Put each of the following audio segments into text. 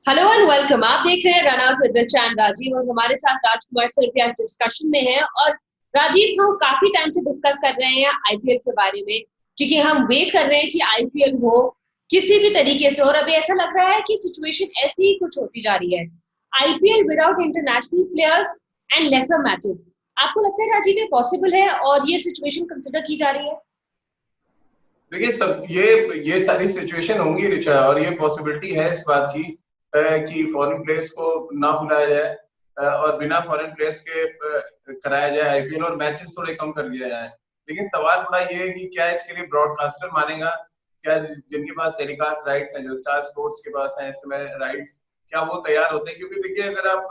Hello and welcome. आप देख रहे हैं run out with Richa and Rajiv और हमारे साथ राजकुमार सर भी आज डिस्कशन में है। और राजीव, हम काफी टाइम से डिस्कस कर रहे हैं आईपीएल के बारे में, क्योंकि हम वेट कर रहे हैं कि आईपीएल हो किसी भी तरीके से। और अभी ऐसा लग रहा है कि सिचुएशन ऐसी ही कुछ होती जा रही है, IPL without international players and lesser matches. आपको लगता है राजीव ये पॉसिबल है और ये सिचुएशन कंसिडर की जा रही है? देखिए सब ये सारी सिचुएशन होंगी रिचा, और ये पॉसिबिलिटी है इस बात की कि फॉरेन प्लेयर्स को ना बुलाया जाए और बिना फॉरेन प्लेयर्स के कराया जाए आईपीएल, और मैचेस थोड़े कम कर दिया जाए। लेकिन सवाल बड़ा ये है कि क्या इसके लिए ब्रॉडकास्टर मानेगा? क्या जिनके पास टेलीकास्ट राइट्स हैं, जो स्टार स्पोर्ट्स के पास हैं इस समय राइट्स, क्या वो तैयार होते हैं? क्योंकि देखिए, अगर आप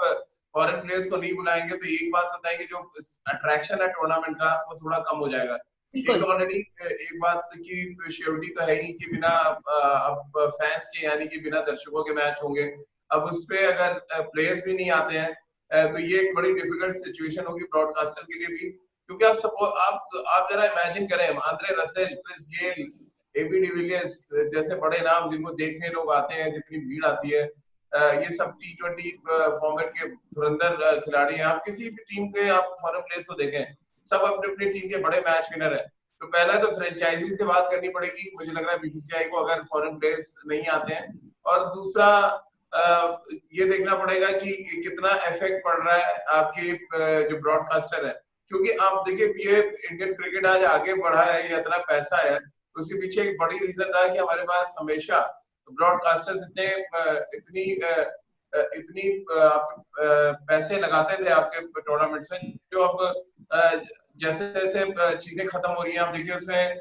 फॉरेन प्लेयर्स को नहीं बुलाएंगे तो एक बात होता है कि जो अट्रैक्शन है टूर्नामेंट का वो थोड़ा कम हो जाएगा। क्योंकि बिल्कुल। ऑलरेडी एक बात की श्योरिटी तो है ही कि बिना अब फैंस के, यानी कि बिना दर्शकों के मैच होंगे। अब उस पे अगर प्लेयर्स भी नहीं आते हैं तो ये एक बड़ी डिफिकल्ट सिचुएशन होगी ब्रॉडकास्टर के लिए भी। क्योंकि आप सपोज आप जरा इमेजिन करें, Andre Russell, Chris Gayle, AB de Villiers जैसे बड़े नाम जिनको देखने लोग आते हैं, जितनी भीड़ आती है, ये सब टी20 फॉर्मेट के धुरंधर खिलाड़ी हैं। आप किसी भी टीम के आप फॉरेन प्लेयर्स को देखें, सब अपनी अपनी टीम के बड़े मैच विनर है। तो पहला तो फ्रेंचाइजी से बात करनी पड़ेगी, मुझे लग रहा है बीसीसीआई को, अगर फॉरेन प्लेयर्स नहीं आते हैं। और दूसरा ये देखना पड़ेगा कि कितना इफेक्ट पड़ रहा है आपके जो ब्रॉडकास्टर है। क्योंकि आप देखिए, ये इंडियन क्रिकेट आज आगे बढ़ा है, ये इतना पैसा है, उसके पीछे एक बड़ी रीजन रहा है कि हमारे पास हमेशा ब्रॉडकास्टर्स इतनी इतनी पैसे लगाते थे आपके टूर्नामेंट्स में, जो अब जैसे जैसे चीजें खत्म हो रही हैं, आप देखिए उसमें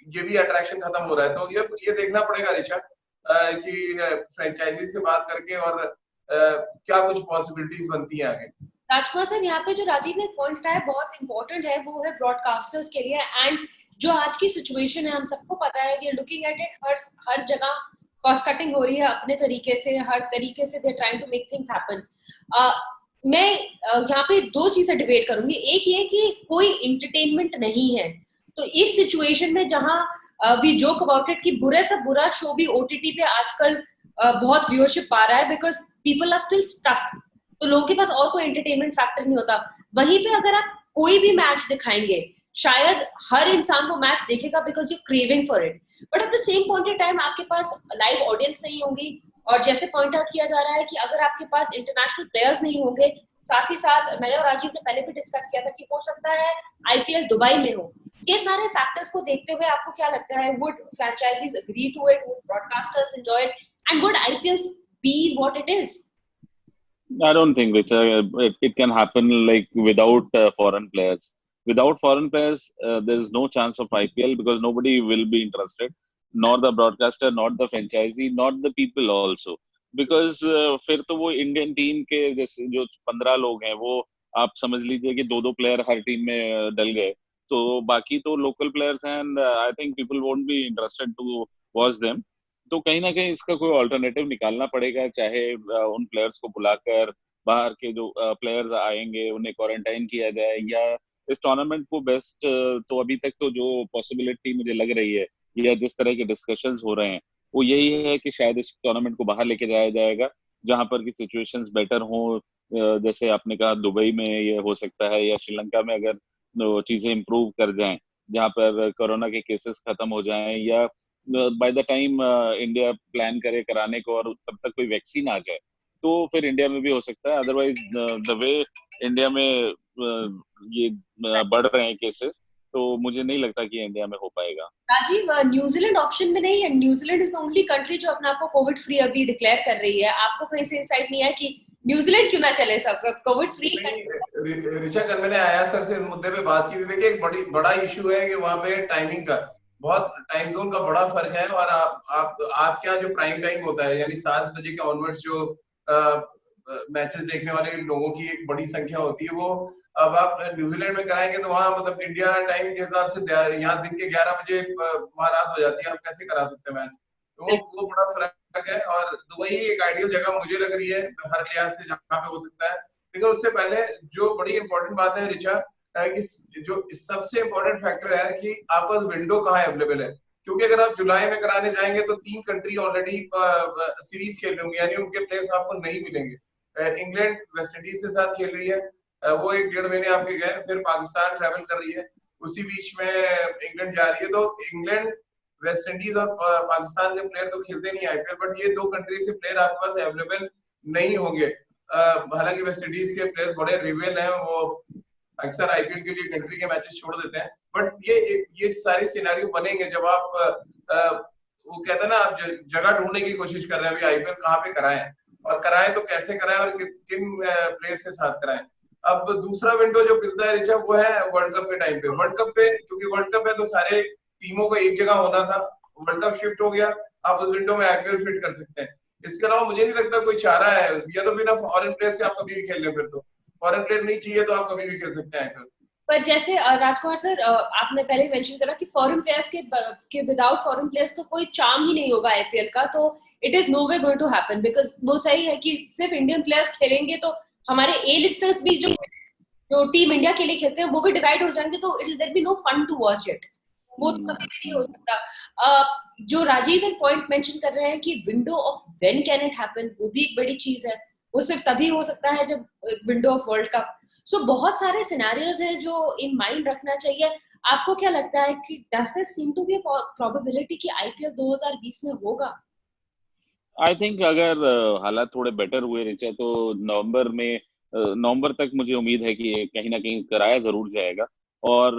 ये भी अट्रैक्शन खत्म हो रहा है। तो ये देखना पड़ेगा रिचा कि फ्रेंचाइजी से बात करके और क्या कुछ पॉसिबिलिटीज बनती हैं आगे। राजकुमार सर, यहाँ पे जो राजीव ने पॉइंट उठाया बहुत इंपॉर्टेंट है, वो है ब्रॉडकास्टर्स के लिए। एंड जो आज की सिचुएशन है, हम सबको पता है, we are looking at it, हर हर जगह कॉस्ट कटिंग हो रही है अपने तरीके से, हर तरीके से they are trying to make things happen. मैं यहाँ पे दो चीजें डिबेट करूंगी। एक ये कि कोई इंटरटेनमेंट नहीं है, तो इस सिचुएशन में जहां वी जोक अबाउट इट कि बुरे से बुरा शो भी ओटीटी पे आजकल बहुत व्यूअरशिप पा रहा है, because people are still stuck. तो लोगों के पास और कोई एंटरटेनमेंट फैक्टर नहीं होता। वहीं पे अगर आप कोई भी मैच दिखाएंगे, शायद हर इंसान वो मैच देखेगा because you craving for it. But at the same point in time आपके पास लाइव ऑडियंस नहीं होगी। और जैसे पॉइंट आउट किया जा रहा है कि अगर आपके पास इंटरनेशनल प्लेयर्स नहीं होंगे, साथ ही साथ मैंने और राजीव ने पहले भी डिस्कस किया था कि हो सकता है आईपीएल दुबई में हो। ये सारे फैक्टर्स को देखते हुए आपको क्या लगता है, would franchisees agree to it, would broadcasters enjoy it, and would IPL be what it is? I don't think it can happen like without foreign players. Without foreign players, there is no chance of IPL because nobody will be interested, nor the broadcaster, not the franchisee, not the people also. Because फिर तो वो Indian team के जैसे जो 15 लोग हैं, वो आप समझ लीजिए कि दो दो प्लेयर हर टीम में डल गए, तो बाकी तो लोकल प्लेयर्स हैं, and I think people won't be interested to watch them. तो कहीं ना कहीं इसका कोई ऑल्टरनेटिव निकालना पड़ेगा, चाहे उन प्लेयर्स को बुलाकर बाहर के जो प्लेयर्स आएंगे उन्हें क्वारंटाइन किया जाए, या इस टूर्नामेंट को बेस्ट, तो अभी तक तो जो पॉसिबिलिटी मुझे लग रही है या जिस तरह के डिस्कशंस हो रहे हैं वो यही है कि शायद इस टूर्नामेंट को बाहर लेके जाया जाएगा जहां पर की सिचुएशंस बेटर हो। जैसे आपने कहा दुबई में ये हो सकता है, या श्रीलंका में अगर चीजें इम्प्रूव कर जाएं, जहां पर कोरोना के केसेस खत्म हो जाएं, या by the time India plan करे कराने को और तब तक कोई वैक्सीन आ जाए, तो फिर इंडिया में भी हो सकता है। अदरवाइज द वे इंडिया में ये बढ़ रहे हैं केसेस, तो मुझे नहीं लगता कि इंडिया में हो पाएगा। राजीव, न्यूजीलैंड ऑप्शन में नहीं है। New Zealand is the only country जो अपने आप को कोविड फ्री अभी डिक्लेयर कर रही है। आपको कहीं से इंसाइट नहीं है कि न्यूजीलैंड क्यों ना चले सब कोविड फ्री? ऋचा, कल मैंने आया सर से इस मुद्दे पे बात की थी। देखिए, एक बड़ा इशू है कि वहाँ पे टाइमिंग का, बहुत टाइम जोन का बड़ा फर्क है। और आपके यहाँ जो प्राइम टाइम होता है, यानी 7 बजे के ऑनवर्ड्स जो मैचेस देखने वाले लोगों की एक बड़ी संख्या होती है, वो अब आप न्यूजीलैंड में कराएंगे तो वहाँ मतलब इंडिया टाइम के हिसाब से यहाँ दिन के 11 बजे वहाँ रात हो जाती है, आप कैसे करा सकते हैं मैच? तो वो बड़ा फर्क है। और दुबई एक आइडियल जगह मुझे लग रही है हर लिहाज से जहाँ पे हो सकता है। लेकिन उससे पहले जो बड़ी इंपॉर्टेंट बात है रिचा, कि जो सबसे इंपॉर्टेंट फैक्टर है कि आपका विंडो कहाँ अवेलेबल है। क्योंकि अगर आप जुलाई में कराने जाएंगे तो 3 कंट्री ऑलरेडी सीरीज खेल रहे होंगे, यानी उनके प्लेयर्स आपको नहीं मिलेंगे। इंग्लैंड वेस्ट इंडीज के साथ खेल रही है, वो 1-1.5 महीने आपके गए, फिर पाकिस्तान ट्रैवल कर रही है, उसी बीच में इंग्लैंड जा रही है। तो इंग्लैंड, वेस्ट इंडीज और पाकिस्तान के प्लेयर तो खेलते नहीं आईपीएल, बट ये 2 कंट्री से प्लेयर आपके पास अवेलेबल नहीं होंगे। हालांकि वेस्ट इंडीज के प्लेयर बड़े रिवेल हैं, वो अक्सर आईपीएल के लिए कंट्री के मैचेस छोड़ देते हैं, बट ये सारी सिनेरियो बनेंगे जब आप वो कहते हैं ना, आप जगह ढूंढने की कोशिश कर रहे हैं अभी आईपीएल कहाँ पे कराएं, और कराएं तो कैसे कराएं और किन प्लेयर्स के साथ कराएं। अब दूसरा विंडो जो मिलता है रिचा, वो है वर्ल्ड कप के टाइम पे। वर्ल्ड कप पे, क्योंकि वर्ल्ड कप है तो सारे टीमों को एक जगह होना था, वर्ल्ड कप शिफ्ट हो गया, आप उस विंडो में आईपीएल फिट कर सकते हैं। इसके अलावा मुझे नहीं लगता कोई चारा है, या तो बिना फॉरेन प्लेयर से आप कभी भी खेल लें, फिर तो फॉरेन प्लेयर नहीं चाहिए तो आप कभी भी खेल सकते हैं आईपीएल। पर जैसे राजकुमार सर, आपने पहले मेंशन करा कि फॉरेन प्लेयर्स के विदाउट फॉरेन प्लेयर्स तो कोई चार्म ही नहीं होगा आईपीएल का, तो it is no way going to happen, because वो सही है कि सिर्फ इंडियन प्लेयर्स खेलेंगे तो हमारे ए लिस्टर्स भी जो टीम इंडिया के लिए खेलते हैं वो भी डिवाइड हो जाएंगे, तो it there be no fun to watch it. वो तो कभी भी नहीं हो सकता। जो राजीव एक पॉइंट मेंशन कर रहे हैं कि window of when can it happen, वो भी एक बड़ी चीज है, वो सिर्फ तभी हो सकता है जब विंडो ऑफ वर्ल्ड कप। सो बहुत सारे सिनेरियोज हैं जो इन माइंड रखना चाहिए। आपको क्या लगता है कि does this seem to be a probability कि आईपीएल 2020 में होगा? आई थिंक अगर हालात थोड़े बेटर हुए रिचा तो नवंबर तक मुझे उम्मीद है कि कहीं ना कहीं कराया जरूर जाएगा। और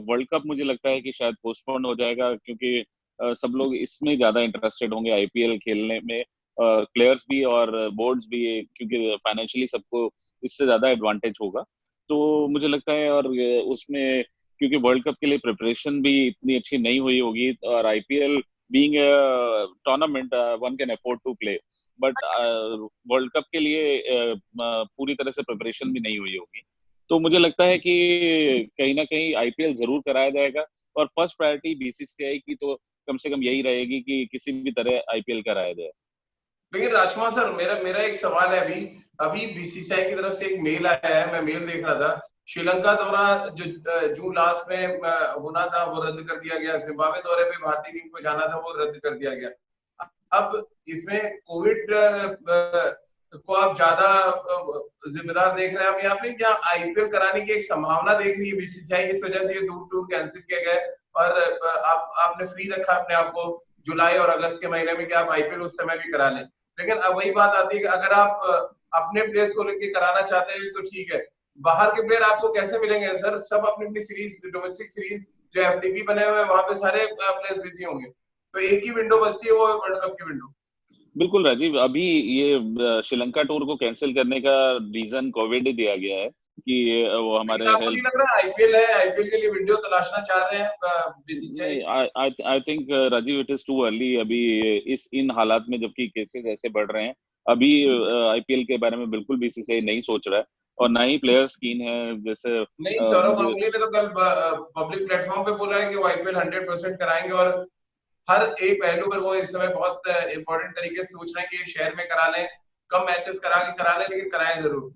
वर्ल्ड कप मुझे लगता है कि शायद पोस्टपोन हो जाएगा, क्योंकि सब लोग इसमें ज्यादा इंटरेस्टेड होंगे आईपीएल खेलने में, प्लेयर्स भी और बोर्ड्स भी, क्योंकि फाइनेंशियली सबको इससे ज्यादा एडवांटेज होगा। तो मुझे लगता है, और उसमें क्योंकि वर्ल्ड कप के लिए प्रिपरेशन भी इतनी अच्छी नहीं हुई होगी, और IPL being a tournament, one can afford to play, but world cup के लिए पूरी तरह से प्रिपरेशन भी नहीं हुई होगी। तो मुझे लगता है कि कहीं ना कहीं आईपीएल जरूर कराया जाएगा, और फर्स्ट प्रायोरिटी बीसीसीआई की तो कम से कम यही रहेगी कि किसी भी तरह आईपीएल कराया जाए। लेकिन राजकुमार सर, मेरा एक सवाल है। अभी अभी बीसीसीआई की तरफ से एक मेल आया है, मैं मेल देख रहा था। श्रीलंका दौरा जो जून लास्ट में होना था वो रद्द कर दिया गया, जिम्बाब्वे दौरे पे भारतीय टीम को जाना था वो रद्द कर दिया गया। अब इसमें कोविड को आप ज्यादा जिम्मेदार देख रहे हैं आप यहाँ पे, क्या आईपीएल कराने की एक संभावना देख रही है बीसीसीआई, इस वजह से ये दूर टूर कैंसिल किए गए और आपने फ्री रखा अपने आप को जुलाई और अगस्त के महीने में कि आप आईपीएल उस समय भी करा लें? लेकिन अब वही बात आती है कि अगर आप अपने प्लेयर्स को लेके कराना चाहते हैं तो ठीक है, बाहर के प्लेयर आपको कैसे मिलेंगे सर? सब अपनी अपनी सीरीज, डोमेस्टिक सीरीज जो एफटीपी बने हुए हैं वहां पे सारे प्लेयर्स बिजी होंगे, तो एक ही विंडो बचती है, वो वर्ल्ड कप की विंडो। बिल्कुल राजीव, अभी ये श्रीलंका टूर को कैंसिल करने का रीजन कोविड ही दिया गया है कि वो हमारे आपको नहीं लग रहा आईपीएल है, आईपीएल के लिए विंडो तलाशना चाह रहे हैं BCCI? I think Rajiv it is too early अभी इन हालात में, जबकि केसेस ऐसे बढ़ रहे हैं। अभी आईपीएल के बारे में बिल्कुल बीसीसीआई नहीं सोच रहा है, और ना ही प्लेयर्स कीन है। जैसे नहीं, सौरव गांगुली ने तो कल पब्लिक प्लेटफॉर्म पे बोला है कि वो आईपीएल 100% कराएंगे, और हर एक पहलू पर वो इस समय बहुत इंपॉर्टेंट तरीके से सोच रहे हैं कि शहर में करा लें, कम मैचेस करा लें, लेकिन कराएं जरूर।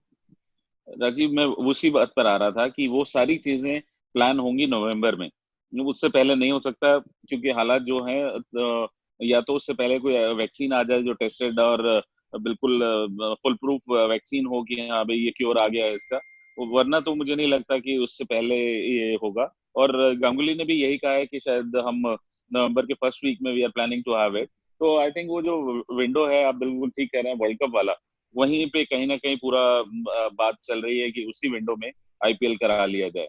राजीव, मैं उसी बात पर आ रहा था कि वो सारी चीजें प्लान होंगी नवंबर में, उससे पहले नहीं हो सकता, क्योंकि हालात जो हैं, या तो उससे पहले कोई वैक्सीन आ जाए जो टेस्टेड और बिल्कुल फुल प्रूफ वैक्सीन हो कि हाँ भाई ये क्योर आ गया है इसका, वरना तो मुझे नहीं लगता कि उससे पहले ये होगा। और गांगुली ने भी यही कहा है कि शायद हम नवंबर के फर्स्ट वीक में we are planning to have it. तो आई थिंक वो जो विंडो है, आप बिल्कुल ठीक कह रहे हैं, वर्ल्ड कप वाला, वहीं पे कहीं ना कहीं पूरा बात चल रही है कि उसी विंडो में आईपीएल करा लिया जाए।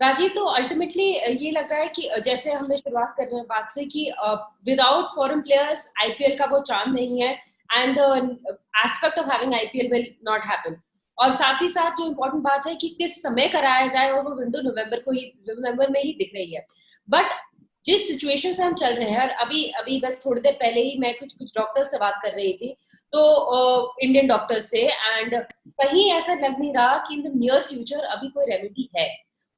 राजीव, तो अल्टीमेटली ये लग रहा है कि जैसे हमने शुरुआत कर रहे हैं बात से कि विदाउट फॉरेन प्लेयर्स आईपीएल का वो चार्म नहीं है, and the aspect of having IPL will not happen. और साथ ही साथ जो इम्पोर्टेंट बात है कि किस समय कराया जाए, और वो विंडो नवंबर में ही दिख रही है। बट जिस सिचुएशन से हम चल रहे हैं, और अभी बस थोड़ी देर पहले ही मैं कुछ डॉक्टर्स से बात कर रही थी, तो इंडियन डॉक्टर्स से, एंड कहीं ऐसा लग नहीं रहा कि इन द नियर फ्यूचर अभी कोई रेमेडी है,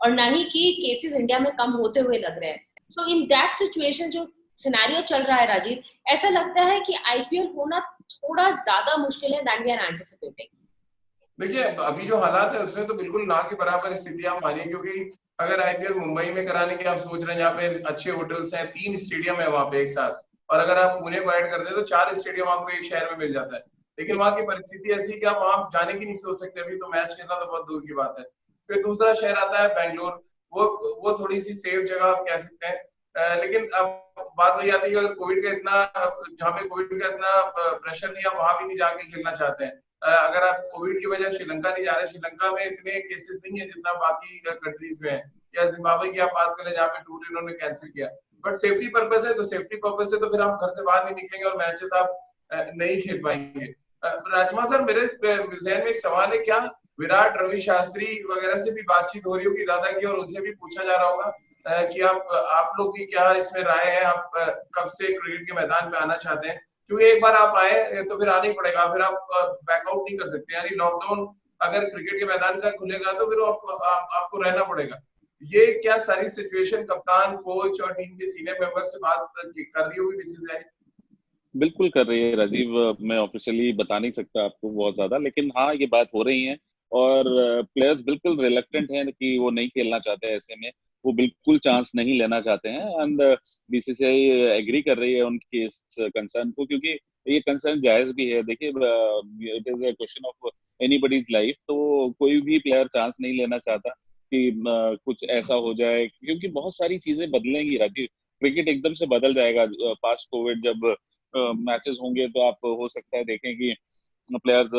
और ना ही कि केसेस इंडिया में कम होते हुए लग रहे हैं। सो इन दैट सिचुएशन जो सिनेरियो चल रहा है राजीव, ऐसा लगता है कि आईपीएल होना थोड़ा ज्यादा मुश्किल है दैन वी आर एंटिसिपेटिंग। देखिए, अभी जो हालात है उसमें तो बिल्कुल ना के बराबर स्थिति आप मानिए, क्योंकि अगर आईपीएल मुंबई में कराने की आप सोच रहे हैं, जहाँ पे अच्छे होटल्स हैं, 3 स्टेडियम है वहां पे एक साथ, और अगर आप पुणे को ऐड कर दें तो 4 स्टेडियम आपको एक शहर में मिल जाता है। लेकिन वहां की परिस्थिति ऐसी कि आप वहां जाने की नहीं सोच सकते, अभी तो मैच खेलना तो बहुत दूर की बात है। फिर दूसरा शहर आता है बैंगलोर, वो थोड़ी सी सेफ जगह आप कह सकते हैं। लेकिन अब बात वही आती है कि अगर कोविड का इतना, जहाँ पे कोविड का इतना प्रेशर नहीं, आप वहां भी नहीं जाके खेलना चाहते हैं। अगर आप कोविड की वजह से श्रीलंका नहीं जा रहे, श्रीलंका में इतने केसेस नहीं है जितना बाकी कंट्रीज में है, या जिम्बाब्वे की आप बात करें जहाँ पे टूर इन्होंने कैंसिल किया। बट सेफ्टी पर्पज है, तो सेफ्टी पर्पज से तो फिर आप घर से बाहर नहीं निकलेंगे और मैचेस आप नहीं खेल पाएंगे। राजमा सर, मेरे जहन में एक सवाल है, क्या विराट, रवि शास्त्री वगैरह से भी बातचीत हो रही होगी दादा की, और उनसे भी पूछा जा रहा होगा कि आप लोग की क्या इसमें राय है, आप कब से क्रिकेट के मैदान में आना चाहते हैं? क्योंकि एक बार आप आए तो फिर आना ही पड़ेगा, फिर आप बैकआउट नहीं कर सकते। यानी लॉकडाउन अगर क्रिकेट के मैदान का खुलेगा तो फिर आपको रहना पड़ेगा। ये क्या सारी सिचुएशन कप्तान, कोच और टीम के सीनियर मेंबर से बात कर रही होगी बीसीसीआई? बिल्कुल कर रही है राजीव। मैं ऑफिशियली बता नहीं सकता आपको बहुत ज्यादा, लेकिन हाँ ये बात हो रही है। और प्लेयर्स बिल्कुल रिलक्टेंट हैं कि वो नहीं खेलना चाहते हैं ऐसे में, वो बिल्कुल चांस नहीं लेना चाहते हैं। एंड बीसीसीआई एग्री कर रही है उनकी इस कंसर्न को, क्योंकि ये कंसर्न जायज भी है। देखिए, it is a question of anybody's life, तो कोई भी प्लेयर चांस नहीं लेना चाहता कि कुछ ऐसा हो जाए, क्योंकि बहुत सारी चीजें बदलेंगी राजीव। क्रिकेट एकदम से बदल जाएगा पास्ट कोविड। जब मैचेस होंगे तो आप हो सकता है देखें कि प्लेयर्स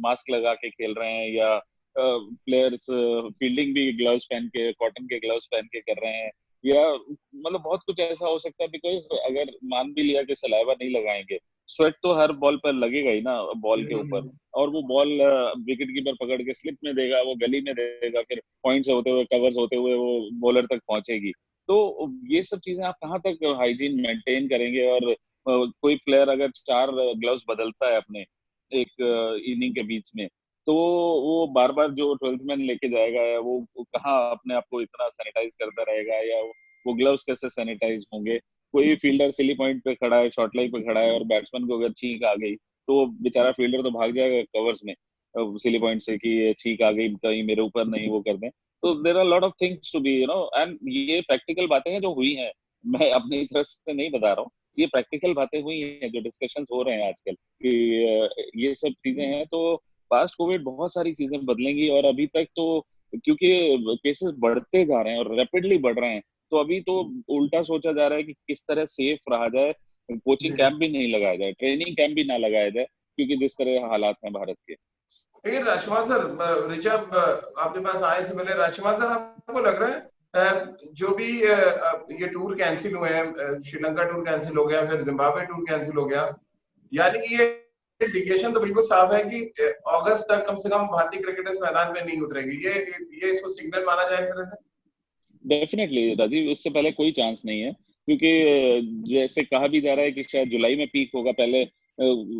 मास्क लगा के खेल रहे हैं, या प्लेयर्स फील्डिंग भी ग्लव्स पहन के, कॉटन के ग्लव्स पहन के कर रहे हैं, या मतलब बहुत कुछ ऐसा हो सकता है। बिकॉज अगर मान भी लिया कि सलाइवा नहीं लगाएंगे, स्वेट तो हर बॉल पर लगेगा ही ना, बॉल के ऊपर। और वो बॉल विकेट कीपर पकड़ के स्लिप में देगा, वो गली में देगा, फिर पॉइंट्स होते हुए, कवर्स होते हुए वो बॉलर तक पहुंचेगी। तो ये सब चीजें आप कहाँ तक हाइजीन मेंटेन करेंगे? और कोई प्लेयर अगर 4 ग्लव्स बदलता है अपने एक इनिंग के बीच में, तो वो बार बार जो 12th मैन लेके जाएगा, वो कहाँ अपने आप को इतना सैनिटाइज करता रहेगा, या वो ग्लव्स कैसे सैनिटाइज होंगे? कोई फील्डर सिली पॉइंट पे खड़ा है, शॉर्ट लाइन पे खड़ा है, और बैट्समैन को अगर छींक आ गई, तो बेचारा फील्डर तो भाग जाएगा कवर्स में सिली पॉइंट से कि ये छींक आ गई, कहीं मेरे ऊपर नहीं वो कर दें। तो there are lot of things to be and ये प्रैक्टिकल बातें हैं जो हुई हैं। मैं अपनी तरफ से नहीं बता रहा हूँ, ये प्रैक्टिकल बातें हुई हैं जो डिस्कशंस हो रहे हैं आजकल कि ये सब चीजें हैं। तो पास्ट कोविड बहुत सारी चीजें बदलेंगी, और अभी तक तो क्योंकि केसेस बढ़ते जा रहे हैं और रैपिडली बढ़ रहे हैं, तो अभी तो उल्टा सोचा जा रहा है कि किस तरह सेफ रहा जाए, कोचिंग कैंप भी नहीं लगाया जाए, ट्रेनिंग कैंप भी ना लगाया जाए, क्योंकि जिस तरह हालात हैं भारत के। लेकिन राजकुमार सर, ऋषभ आपके पास आए से पहले, राजकुमार सर, आपको लग रहा है जो भी ये टूर कैंसिल हुए हैं, श्रीलंका टूर कैंसिल हो गया, फिर जिम्बाब्वे टूर कैंसिल हो गया, यानी कि ये इंडिकेशन तो बिल्कुल साफ है कि अगस्त तक कम से कम भारतीय क्रिकेटर्स मैदान में नहीं उतरेंगे। ये इसको सिग्नल माना जाए एक तरह से? डेफिनेटली राजीव, उससे पहले कोई चांस नहीं है, क्योंकि जैसे कहा भी जा रहा है कि शायद जुलाई में पीक होगा। पहले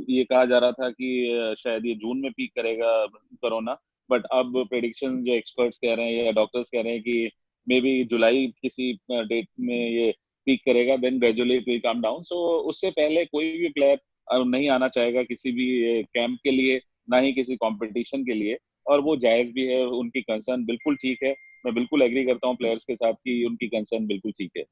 ये कहा जा रहा था कि शायद ये जून में पीक करेगा कोरोना, बट अब प्रेडिक्शन जो एक्सपर्ट्स कह रहे हैं या डॉक्टर्स कह रहे हैं कि मे बी जुलाई किसी डेट में ये पीक करेगा, then gradually it will come down. So उससे पहले कोई भी प्लेयर नहीं आना चाहेगा किसी भी कैंप के लिए, ना ही किसी कंपटीशन के लिए। और वो जायज भी है, उनकी कंसर्न बिल्कुल ठीक है। मैं बिल्कुल एग्री करता हूँ प्लेयर्स के साथ कि उनकी कंसर्न बिल्कुल ठीक है।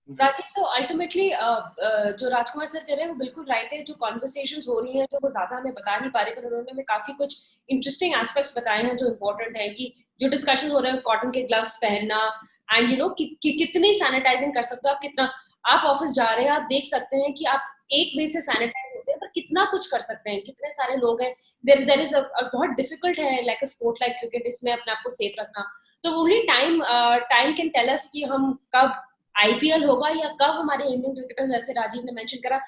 राजीव, सो अल्टीमेटली जो राजकुमार सर कह रहे हैं वो बिल्कुल राइट है। जो कॉन्वर्सेशंस हो रही हैं जो वो ज्यादा हमें बता नहीं पा रहे, पर उन्होंने हमें काफी कुछ इंटरेस्टिंग एस्पेक्ट्स बताए हैं जो इम्पोर्टेंट है। कि जो डिस्कशंस हो रहे हैं, कॉटन के ग्लव्स पहनना, एंड यू नो कितनी सैनिटाइजिंग कर सकते हो आप, कितना आप ऑफिस जा रहे हैं, आप देख सकते हैं कि आप एक वे से सैनिटाइज होते हैं, पर कितना कुछ कर सकते हैं, कितने सारे लोग हैं। देयर इज बहुत डिफिकल्ट है like a sport like cricket, इसमें अपने आप को सेफ रखना। तो only time can tell us कि हम कब आईपीएल होगा या कब हमारे इंडियन क्रिकेटर्स, जैसे राजीव ने मेंशन करा,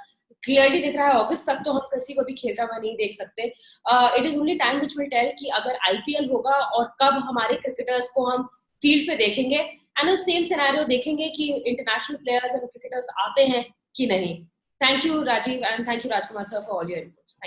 क्लियरली दिख रहा है अगस्त तक तो हम किसी को भी खेलता हुआ नहीं देख सकते। It is only time which will tell कि अगर आईपीएल होगा और कब हमारे क्रिकेटर्स को हम फील्ड पे देखेंगे, एंड सेम सिनेरियो देखेंगे कि इंटरनेशनल प्लेयर्स एंड क्रिकेटर्स आते हैं कि नहीं। Thank you Rajiv, and thank you Rajkumar sir for all your inputs.